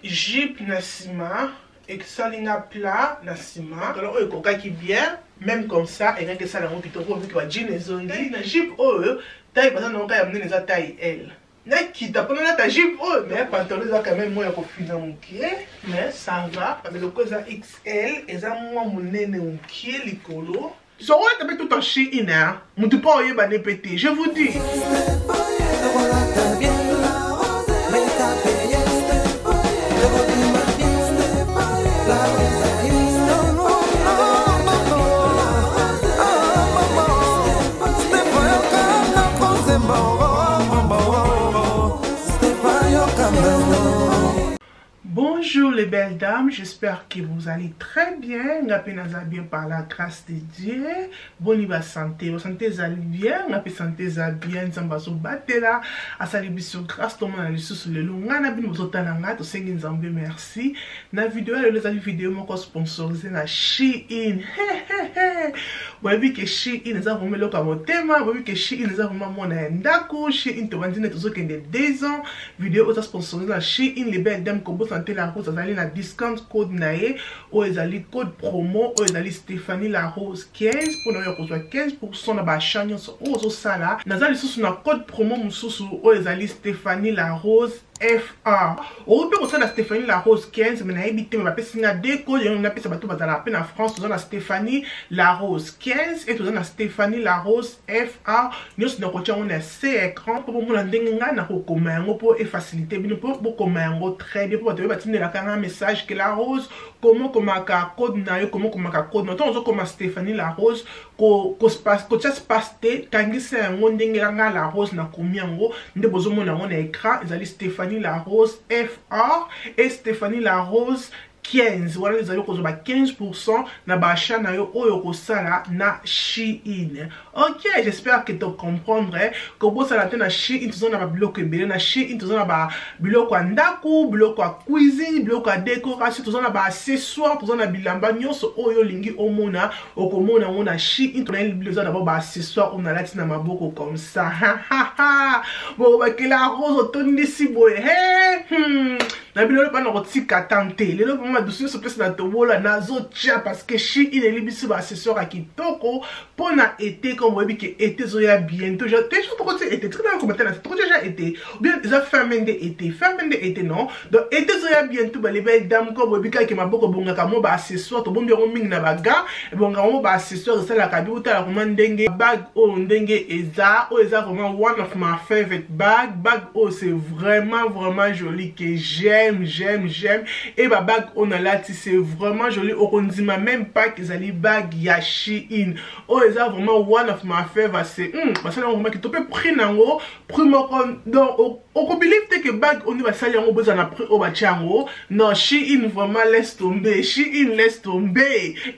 Jupe na sima et que ça linga plat na sima alors on coca qui bien même comme ça et rien que ça la roue qui te vu que va jean ezongi na jupe taille pas non ka amener les taille elle na qui t'a pas ta jupe mais pantalon ça quand même moi ko fina mukie mais ça va avec le cause XL et ça moi monene mukie likolo so on tape tout en Shein mutu pas oye ba ne pété je vous dis. Bonjour les belles dames, j'espère que vous allez très bien. Naza bien par la grâce de Dieu. Bonne santé, votre santé allez bien, napi santé za bien, zambazo batela, asali biso grâce to mona lisu sur le longa na bino zotananga to sengi nzambe merci. Na vidéo les ali vidéo moko sponsorisé na Shein. Vous avez vu que Shein nous a vraiment le kamotema, vous avez vu que Shein nous a vraiment mon ndako, Shein to bandine to zokende 2 ans. Vidéo aux sponsorisé na Shein les belles dames ko santé la rose azali na discount code nae o ezali code promo o ezali Stéphanie la rose 15 pour na kozwa 15% na ba chanyon o zo sala nazali susu na code promo mususu o ezali Stéphanie la rose FR. Ou peut aussi la Stéphanie la rose 15 mais na habité mais pas singa déco on a pesa bato bazala peine en France on a Stéphanie la rose 15 et on a Stéphanie la rose FR nous na ko on a C écran pour mon ndenge nga na ko komango pour faciliter bino pour komango très bien pour te batiner la un message que la rose comment komaka code na yo comment komaka code non on comme Stéphanie la rose ko passe ko just paste kangisa ngo ndenge nga la rose na komiango nde bozo mona on a écran ezali Stéphanie la rose FR et Stéphanie la rose 15. Voilà les amis qu'on a 15% na bacha na yo oyo ko sala na Shein. OK, j'espère que tu comprendrais que bo sala na Shein tu na ba bloc ebele na Shein tu na ba biloko ndako, biloko cuisine, biloko décoration, tu na ba accessoires, tu na bilamba nyonso oyo lingi omona okomona ona Shein tu na biloko na ba accessoires on a lati na maboko comme ça. Bon ba que la rose otondi si boye. Na biloko pa na kotika tante. Lelo doucement se place na tobola nazo tia parce que Shein il libisi ba accessoire à kitoko pona été comme vous que été zoya bientôt je déjà trop été très bien commenter là c'est trop déjà été ou bien ça fin de été non donc été zoya bientôt ba les belles dames comme vous que maboko bonga ka mo ba accessoire to bombi ming na baga et bonga mo ba accessoire ça la kabi uta la ndenge bag o ndenge eza vraiment one of my favorite bag c'est vraiment joli que j'aime et ba bag on a là c'est vraiment joli on dit même pas qu'ils allaient bag ya Shein oh ils ont vraiment one of my favorite c'est parce que là on qui peut prendre primo donc on believe que bag on va salir on besoin après au bachango non Shein vraiment laisse tomber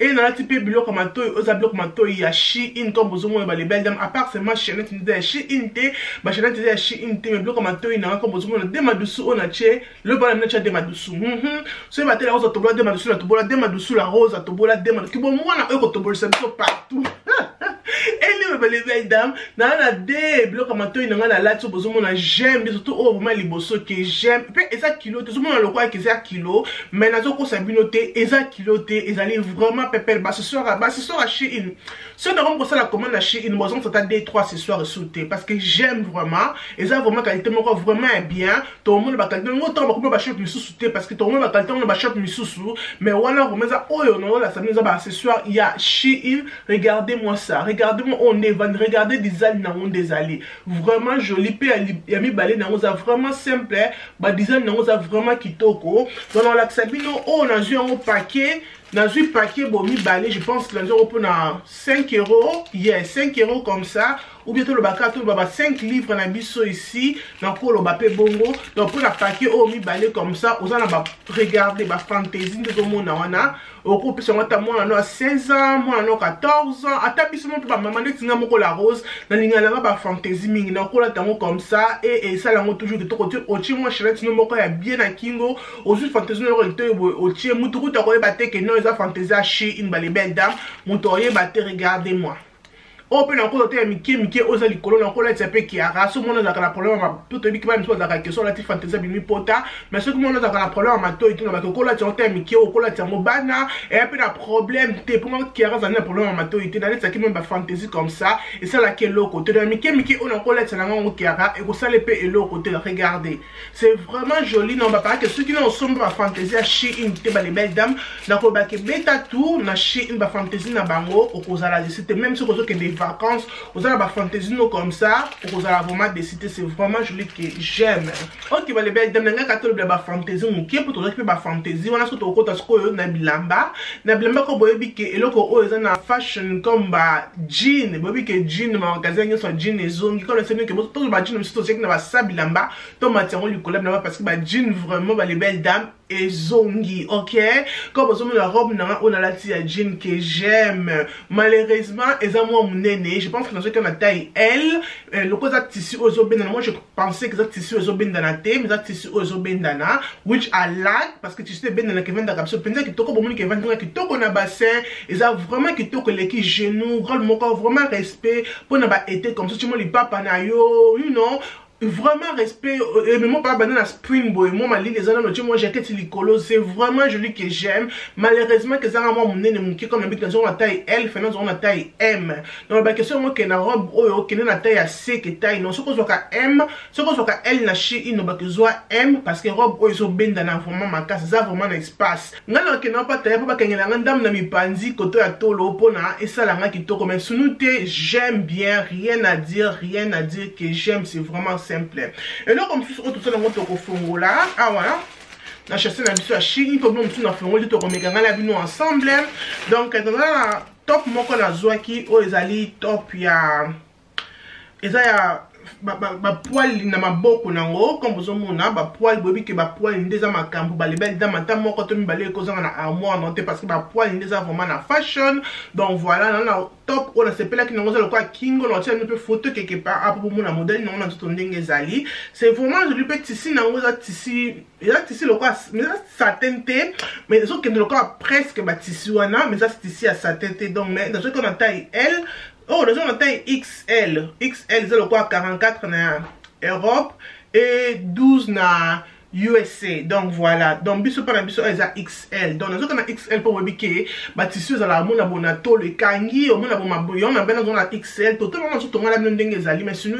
et dans la type bilo comme toi aux blocs mato ya Shein comme besoin les belles dames à part c'est ma chaîne de Shein te ma chaîne de Shein te mais blocs comme toi il n'a comme besoin de ma dessous on a tché le bal na tché de ma dessous c'est ma télé rose tobola de ma dessous la tobola de ma dessous la rose tobola de ma qui bon moi na eux tobola c'est partout et les belles dames na des blocs comme toi il n'a là tu besoin on a j'aime surtout oh vraiment les bossos que j'aime puis eza kilo tout le monde le quoi que c'est kilo mais na zo ko sabinoté eza kilo te ezali vraiment pepel ba ce soir à Shein si on a comme ça la commande à Shein moi on s'attend des 3 ce soir sauté parce que j'aime vraiment eza vraiment qualité moko vraiment bien tout le monde ba qualité autant ba ko ba shop misusu te parce que tout le monde ba qualité on ba shop misusu mais wana vraiment oyo non la samedi za ba ce soir il y a Shein regardez-moi ça regardez-moi on est van regardez design na on des allées vraiment joli pe ya mi balé na on a vraiment simple ba design na on a vraiment kitoko donc on l'axabino on a joué un paquet bon mi balé je pense que là on peut na 5 €, yes 5 € comme ça ou bien tout le baka tout baba 5 livres na biso ici donc pour le bapé bongo donc pour la paquet au mi balé comme ça on a ba regarder ba fantaisie de mona wana au coupe sur moi à 16 ans moi à 14 ans ata biso mon ba maman de tinga moko la rose na linga la ba fantaisie mingi na ko la tango comme ça et ça là toujours de tout côté au ti moi chérie tino moko ya bien na kingo au juste fantaisie no au ti mutu ko ta ko ba te que non eza fantaisie à Shein ba les belles dames mutu oye ba te regardez-moi o pe na ko te mike oza likolo na ko la tsepe ki ara so mona za kana problème ma to te bi ki ba mso za ka question la ti fantasy bi pota mais ce que mona za kana problème ma to itu na ba ko la te mike o ko la te mobana et pe na problème te pour moi qui ara za na problème ma to itu na letsa ki même ba fantasy comme ça et ça la ke loko te na mike o na ko la te na ngo ki ara et ko ça le pe et loko te regardez c'est vraiment joli non ba pas que ceux qui n'ont sombre ba fantasy à Shein te ba les belles dames na ko ba ke beta tour na Shein ba fantasy na bango au kozala c'était même ce que des vacances aux ba fantasy no comme ça au kozala vraiment décider c'est vraiment joli que j'aime ok ba les belles dames nga katolo ba fantasy mo ki pour to ba fantasy wana so to ko ta sko na bilamba ko boyebi ke eloko o eza na fashion comme ba jean boyebi ke jean ma magasin so jean ezongi comme c'est que to ba jean so to na ba sabilamba to matiango likola na parce que ba jean vraiment ba les belles dames et zongi, ok? Comme vous avez la robe, on a la tia jean que j'aime. Malheureusement, ils ont moi mon néné. Je pense que dans ce cas, on a taille L. Le cause de tissu aux obènes, moi je pensais que ça tissu aux obènes dans la thé, mais ça tissu aux obènes dans la, which I like, parce que tissu ben dans la Kevin d'Arabie, pensez que toko bon qui vend qui toko na bassin, ils ont vraiment qui toko les qui genoux, rôle mon corps vraiment respect pour ne pas être comme ça, tu m'as les papa na yo, you know. Vraiment respect et même pas banana spring boy moi ma ligne les années moi j'ai été licolo c'est vraiment joli que j'aime malheureusement que ça moi mon nez mon qui comme avec la taille L fait dans la taille M donc la question moi que na robe oh que na taille C que taille non ce qu'on soit M ce qu'on soit L na chi no ba que soit M parce que robe oh ils ont ben dans vraiment ma casse ça vraiment un espace ngana que na pas taille pas que ngana ndam na mi panzi koto ya tolo pona et ça la nga qui to comme sunute j'aime bien rien à dire que j'aime c'est vraiment simple. Et là, comme tout ça, on va faire là. Ah voilà. La chasse na biso à Shein, comme nous na faire to komeka la bino ensemble. Donc dans la top moko na zwaki o ezali top ya ezaya ba poil na maboko nango comme vous mona ba poil bobi ke ba poil ndeza makambo ba lebel da mata moko to mibale ko zanga na armoire non te parce que ba poil ndeza vraiment na fashion donc voilà na top on a sepela ki nango za lokwa kingo no tia une photo quelque part à pour mona modèle non na tout ndenge zali c'est vraiment je lui peux tissu nango za tissu et là tissu lokwa mais ça satin te mais so ke lokwa presque ba tissu wana mais ça c'est tissu à satin te donc mais dans ce qu'on a taille L. Oh, nous avons taille XL. XL, c'est le quoi 44 na Europe et 12 na USA. Donc voilà. Donc, biso par biso eza XL. Donc, nous avons XL pour webike. Ba tissu za la mona bonato le kangi, au mona bon maboyon, na bena zona XL. Totalement sur ton la ndenge zali, mais sinon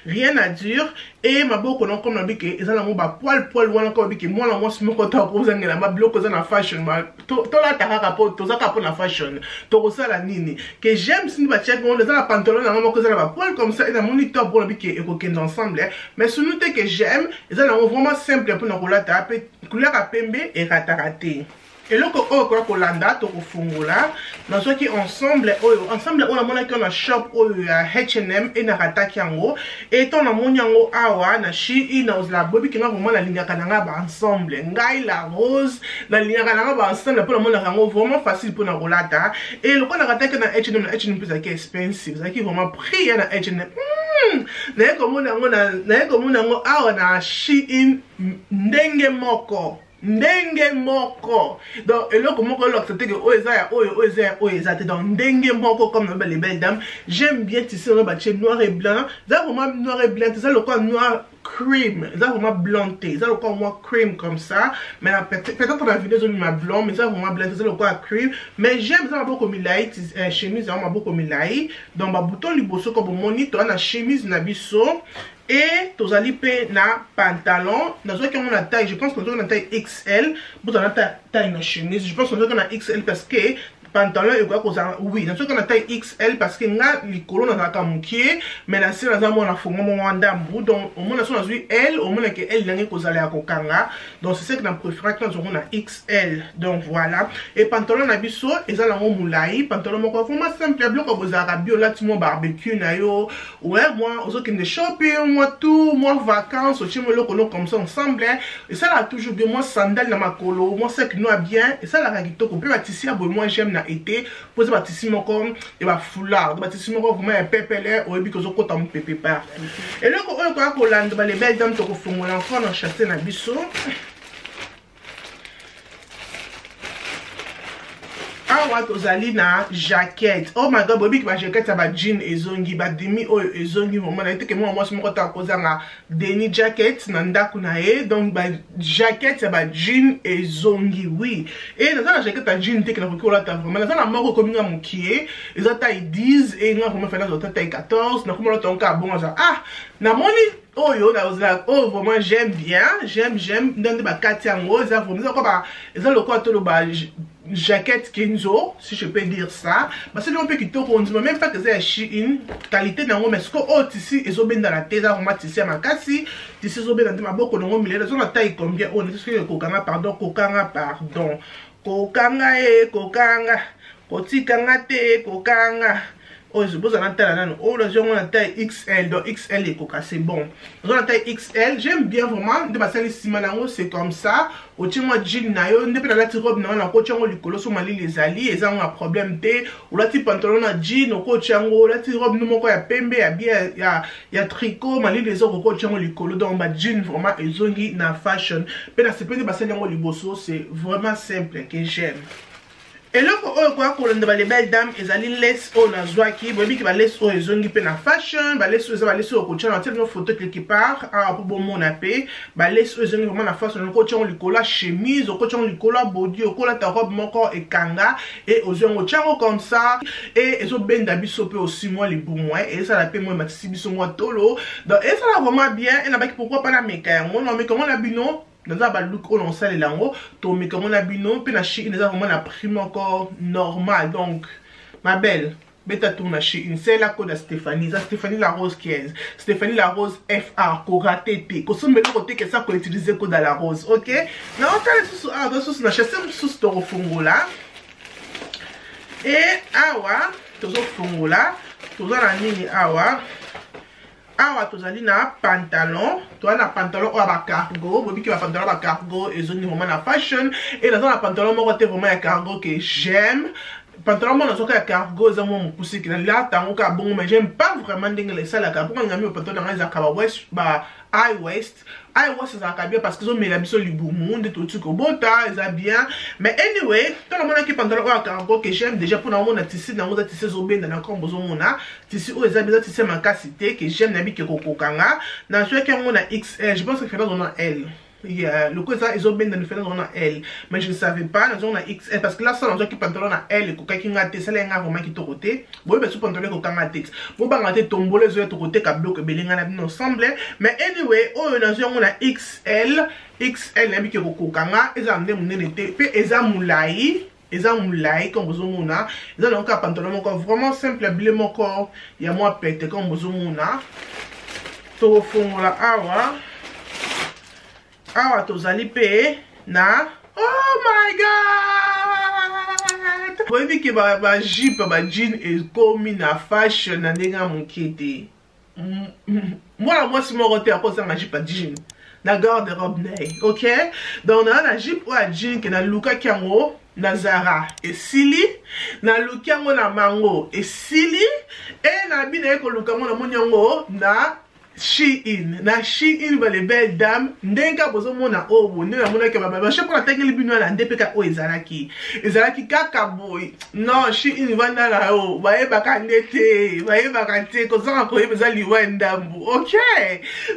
rien à dire. Et ma boko non comme na bike, eza na mo ba poil wana ko bike. Moi la moi simo ko ta ko zanga na ma bloko za na fashion. To la ta rapport, to za ka na fashion. To ko ça la nini. Que j'aime si nous ba check on za la pantalon na mo ko za na ba poil comme ça et na mon top pour bike et ko kende ensemble. Mais sinon que j'aime, eza na vraiment simple pour na kolata pe couleur à pembe et ratarate. Et là ko ko kolanda to ko fungola na so ki ensemble on a mona ki on a shop ya H&M et na rataki yango et ton na monyango awa na Shein na la bobi ki na vraiment la ligne kananga ba ensemble ngai la rose la ligne kananga ba ensemble pour la mona yango vraiment facile pour na kolata et le ko na rataki na H&M plusaki expensive ça qui vraiment prix na H&M na ko mona yango awa na Shein ndenge moko donc et là comment on c'était que oeza donc ndenge moko comme les belles dames j'aime bien tisser le bâti noir et blanc ça vraiment noir et blanc ça le quoi noir cream ça vraiment blanté ça le quoi moi cream comme ça mais peut-être dans la vidéo j'ai mis ma blanc mais ça vraiment blanc ça le quoi cream mais j'aime ça beaucoup comme il chemise vraiment beaucoup comme il donc ma bouton liboso comme monitor na chemise na biso. Et tous allez payer na pantalon. Dans ce cas on a taille, je pense qu'on a taille XL. Vous avez taille na chemise. Je pense qu'on a XL parce que pantalon et quoi oui. Dans ce cas on a taille XL parce que nga likolo na ka mukie, mais na sina za mo na fongo mo ndambu donc au moins na so na zui L, au moins que L nangi ko zala ya kokanga. Donc c'est ça que na préfère quand on a XL. Donc voilà. Et pantalon na biso eza na mo mulai, pantalon moko vraiment simple bloc ko bozara bio là ti mo barbecue na yo. Ouais, moi aux autres qui shopping, moi tout, moi vacances, au chimo lo kono comme ça ensemble. Et ça là toujours bien moi sandales na makolo, moi c'est que nous a bien et ça la ragito ko peut batisser à moi j'aime na été poser batisser mon comme et ba foulard, batisser mon vraiment un pépélé au ebi ko zo kota mon pépé partout. Et là ko lande ba les belles dames to ko fongola encore na chasser na biso. Ah awa tozali na jaquette. Oh my god, bobi ki ba jaquette ça ba jean ezongi ba demi oyo ezongi vraiment na teke moi mwasi moko ta kozanga deni jaquette na ndako na ye. Donc ba jaquette ça ba jean ezongi oui. Et dans la jaquette ta jean teke na kokola ta vraiment na na moko kominga mukie eza taille 10 et nga vraiment fait na taille 14 na komola tonka bon ça ah na moni oyo na ozla oh vraiment j'aime bien j'aime dans ba katiango ça vraiment ko ba eza lokwa to lo ba jaquette Kenzo, si je peux dire ça. Parce que on peut quitter on dit même pas que c'est Shein qualité nango mais ce que oh tissu ezo ben dans la tête ça vraiment tissu makasi tissu ezo ben dans ma boko nango milé zo na taille combien on est ce que kokanga pardon kokanga e kokanga kotikanga te kokanga. Oh, je pose à la taille, oh, là, j'ai la taille XL, donc XL et coca, c'est bon. Dans la taille XL, j'aime bien vraiment, de passer les simanango, c'est comme ça. Au tien, moi, jean, nayo, ne peut pas la robe, non, la coach, on lui colle sur ma les alliés, et ça, on a un problème, ou la type pantalon, à jean, au coach, la type robe, nous, mon y a pembe, il y a tricot, ma les autres, au coach, on lui colle, donc, ma jean, vraiment, ils ont dit, na fashion. Mais là, c'est pas de passer les bosso, c'est vraiment simple, que j'aime. Et là, pour les belles dames, ils allaient laisser au nazwaki, bobi qui va laisser au zongi pe na fashion, va laisser au coach, on a une photo quelque part, pour bon mon appé, va laisser au zongi vraiment na fashion, le coach on lui colla chemise, au coach on lui colla body, au colla ta robe mon corps et kanga, et aux yeux au tchango comme ça, et ils ont ben d'abisso pe aussi moi les bons mois, et ça la paix moi matisi biso moi tolo, donc et ça la vraiment bien, et là pourquoi pas la méca, on non mais comment la bino dans un look on sale lango to mais comme on a bino pe na Shein déjà vraiment la prime encore normal donc ma belle beta tourna Shein c'est la code de Stéphanie la rose 15 Stéphanie la rose FA Cora TT ko sombe le côté que ça qu'on utiliser code la rose OK na on t'a sous dans sous na chasse sous to fungo là et awa to fungo là to na nini awa awa tozali na pantalon toi na pantalon ou à cargo bobi qui va pantalon à cargo et zone vraiment la fashion et dans la pantalon moi côté vraiment à cargo que j'aime pantalon moi dans cargo ça moi me pousser que là tango ka bon mais j'aime pas vraiment dingue ça la cargo on a mis pantalon dans les akaba west ba high waist ça va bien parce que ont mis la biso libu monde tout truc au bota ça bien mais anyway tout le monde qui pantalon à cargo que j'aime déjà pour na mona tissu na mona tissu zo ben na kombo zo mona tissu o eza bien tissu makasité que j'aime na bi ke kokokanga na je que on a XL je pense que fait dans L. Le coup ça ils ont bien dans faire dans L mais je ne savais pas dans on a XL parce que là ça dans qui pantalon na L et coca qui ngate ça les ngaro qui to côté bon ben sous pantalon coca ngate bon ba ngate tombole zo to côté ka bloc belinga na bien ensemble mais anyway oh dans on a XL na bi ke coca nga eza ndé munene pe eza mulai eza mulai comme vous mona eza donc un pantalon encore vraiment simple bleu mon corps il y a moi pète comme vous mona to fond là awa tozali pe na oh my god vous voyez que ba jupe ba jean et comme na fashion na ndenga mokete moi si mon côté à cause de ma jupe à jean na garde-robe nay OK donc na la jupe ou à jean que na luka kiango na Zara et Sili na lukiango na Mango et Sili et na bina ko luka mo na monyango na Shein ba les belles dames ndenga bozo mona obo ndenga mona ke baba je pour la tengeli bino na ndepeka o ezalaki kaka boy non Shein vanda la o baye baka ndete baye baka te ko zanga ko yebeza liwa ndambu OK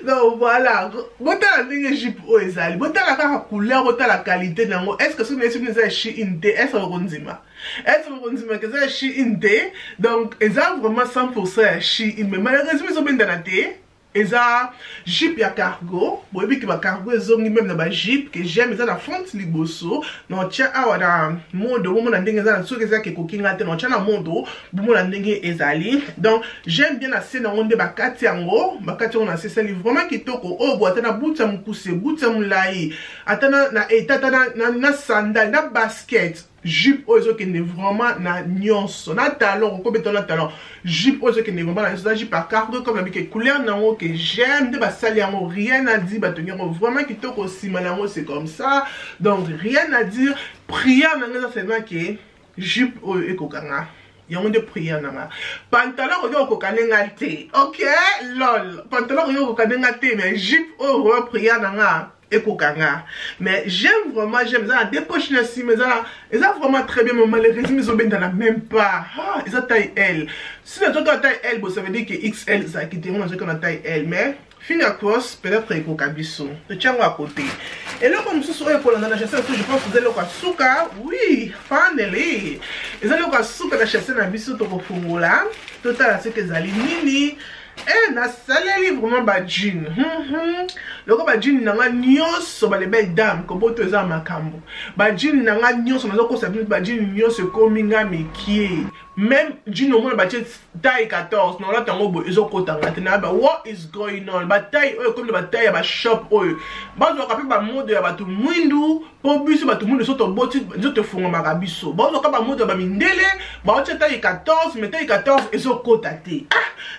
donc voilà bota ndenge jupe o ezali bota la ka couleur bota la qualité nango est-ce que ce n'est pas Shein te est-ce que c'est Shein te donc ezali vraiment 100% Shein mais malheureusement ils ont bien dans la tête eza jupe ya cargo boyebi ki ba cargo ezongi même na ba jupe que j'aime eza na front liboso no tia awa na mondo bomo na ndenge eza na soki eza ke kokinga te no tia na mondo bomo na ndenge ezali donc j'aime bien la scène onde ba kati yango na sesali vraiment kitoko o bo atana buta mukuse buta mulai atana na etata na sandal na basket jupe ozo qui n'est vraiment na nyonso na talon ko beto na talon jupe ozo qui n'est vraiment na ça jupe par cargo comme avec couleur nango que j'aime de basali yango rien à dire batonyo vraiment kitoko sima nango c'est comme ça donc rien à dire prière nango ça c'est que jupe o ekokanga yango de prière nanga pantalon ko kokanenga te OK lol pantalon ko kokanenga te mais jupe o prière nanga ekokanga. Mais j'aime vraiment, j'aime ça. Des poches ici, mais ça vraiment très bien. Mais malheureusement, ils ont bien dans même pas. Ah, ils ont taille L. Si les autres ont taille L, ça veut dire que XL, ça qui termine dans une taille L. Mais fin à cross, peut-être ekokabiso. Je tiens à côté. Et là, comme ça, je pense que vous allez au souka. Oui, finally. Ils allez au souka de chasser dans biso to kofungola. Total, c'est que zali nini. Eh, na saleli vraiment ba jean. Loko ba jean nanga nyonso ba les belles dames comme to eza makambo. Ba jean nanga nyonso na zoko sabine ba jean nyonso kominga mekie. Même jean au moins ba taille 14 non là tango bo ezokota ngata ba what is going on? Ba taille comme ba taille ba shop oyo. Ba zo ka pe ba mode ya batu mwindu po biso batu mwindu soto boti nzoto funga makabiso. Ba zo ka ba mode ba mindele ba taille 14 mais taille 14 ezokota te.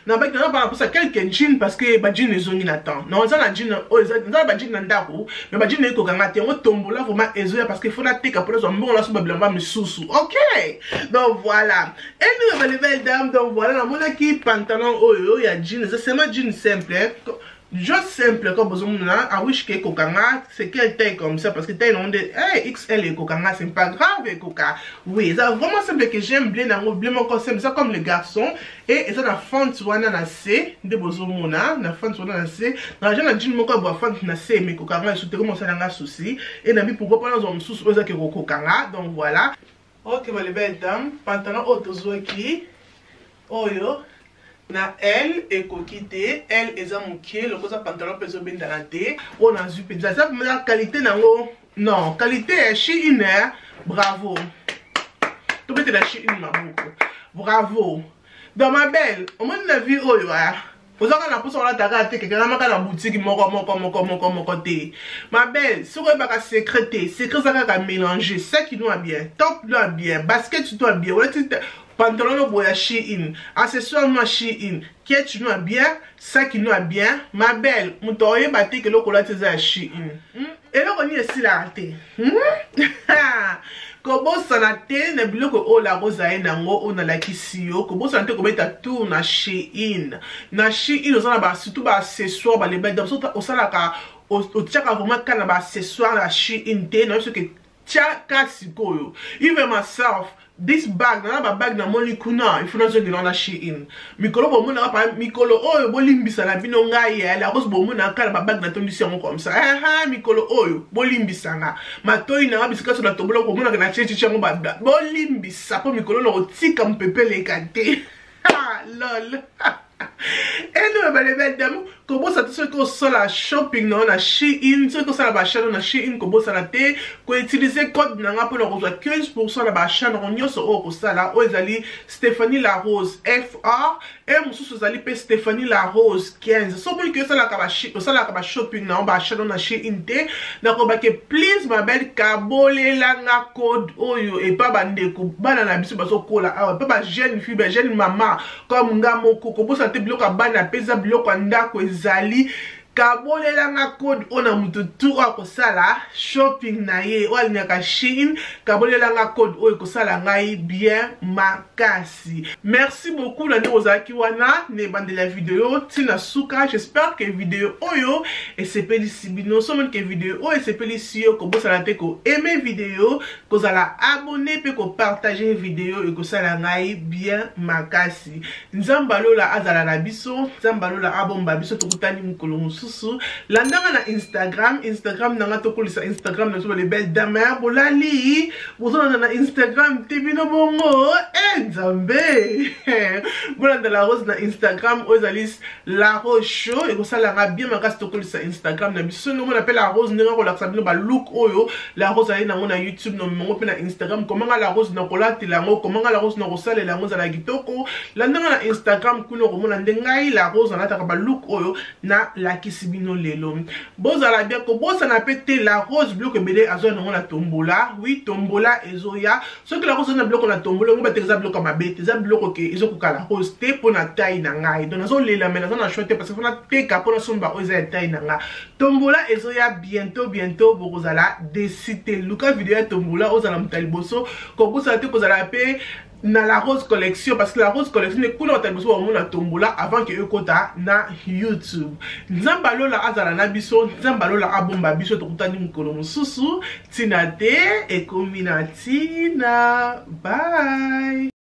Na ba na pour ça quelques jeans parce que ba jeans ezongi na temps. Non ça na jeans ça ba jeans na ndako mais ba jeans eko kanga te on tombola vraiment ezoya parce que faut la teka pour ça mbon la so ba blamba misusu. OK. Donc voilà. Et nous les belles dames donc voilà mon qui pantalon oyo ya jeans c'est seulement jeans simple. Juste simple comme besoin là à wish que kokanga c'est quelle taille comme ça parce que taille on dit hey, XL et kokanga c'est pas grave et coca oui c'est vraiment simple que j'aime bien dans bien mon concept ça comme les garçons et ça la fente wana na C de besoin mona na fente wana na C dans jeune jean moko boa fente na C mais kokanga sous comment ça nga souci et na bi pourquoi pas dans sous ça que kokanga donc voilà. OK les belles dames pantalon autozoki oyo na L et coquité L eza moké le cosa pantalon peso bien dans la thé on a zu pizza ça la qualité nango non qualité Shein bravo tu peux te la Shein maboko bravo dans ma belle au moins la vie oyo vous avez la pousse on la tagate que na maka na boutique moko té ma belle si vous pas secréter secret ça ka mélanger ça qui doit bien top doit bien basket tu dois bien pantalon boya Shein, accessoire noir Shein, qui tu nous bien, ça qui nous bien, ma belle, moutoye bâti que l'eau cola à Shein. Et là on y est si la raté. Kobo sanate ne biloko o la rosa e nango o na la kisio, kobo sanate ko beta tout na Shein. Na Shein ozana ba surtout ba accessoire ba les belles dames, o sala ka o tiaka vraiment kana ba accessoire la Shein te, na ce que tia kasikoyo. Even myself this bag na bag na moni kuna il faut na zo de na Shein mikolo bo mona pa mikolo oyo bolimbisa na bino ngai ya la rose bo mona kala ba bag na tondisi yango comme ça mikolo oyo bolimbisa nga matoi na bisika so na tobola ko mona na chechi chango ba bolimbisa po mikolo no tika mpepele kate lol. Et nous les belles dames comment ça te que ça la shopping non na Shein c'est que ça la bachan na Shein comment ça la te ko utiliser code na pour le rose 15% la bachan on nyos o ça là o ezali Stéphanie la Rose FR et mususu ezali pe Stéphanie la Rose 15 so pour que ça la ka shopping na bachan na Shein te na ko ba que please ma belle kabole la nga code oyo et pas bande ko bana na biso baso kola pas ba jeune fille ba jeune maman comme nga moko ko ça te bloque bana pesa bloque ndako ezali kabolela nga code ona mutu tout ko sala shopping na ye wali nyaka Shein kabolela nga code oyo ko sala ngai bien makasi. Merci beaucoup na ozaki wana ne bande la vidéo tina suka j'espère que vidéo oyo et c'est pélicibino somme que vidéo oyo c'est pélicio ko bosala te ko aimer vidéo ko sala abonner pe ko partager vidéo et ko sala ngai bien makasi. Nzambalola azala na biso nzambalola abomba biso tokutani mukolo landanga na Instagram nanga tokolisa Instagram na les belles dames bolali bozona na Instagram tibino bongo nzambe bolanda la rose na Instagram ozalis la rose show et kosala nga bien makasi tokolisa Instagram na biso no on appelle la rose ndenge ko laksa bino ba look oyo la rose ali nango na YouTube no mongo pe na Instagram comment la rose na kolatela ngo comment la rose na kosalela ngo za la kitoko landanga na Instagram kuno ko mona ndengai la rose na ta ba look oyo na la sibino lelo bozala bien ko bosa na pété la rose bloc belé azo na ngona tombola oui tombola ezoya ce que la rose na bloc na tombola ngo bateza bloc ma bête za bloc ke ezoko kala rose te pona taille na ngai donc azo lela mais na chote parce que fona teka pona somba oza taille na nga tombola ezoya bientôt bozala décider luka vidéo tombola ozala mtali boso ko bosa te kozala pe na la Rose Collection parce que la Rose Collection est cool en besoin au la tombola avant que ekota na YouTube. Nzambalola azala na biso, nzambalola abomba biso tokutani mukolo mususu, tinate e kominatina. Bye.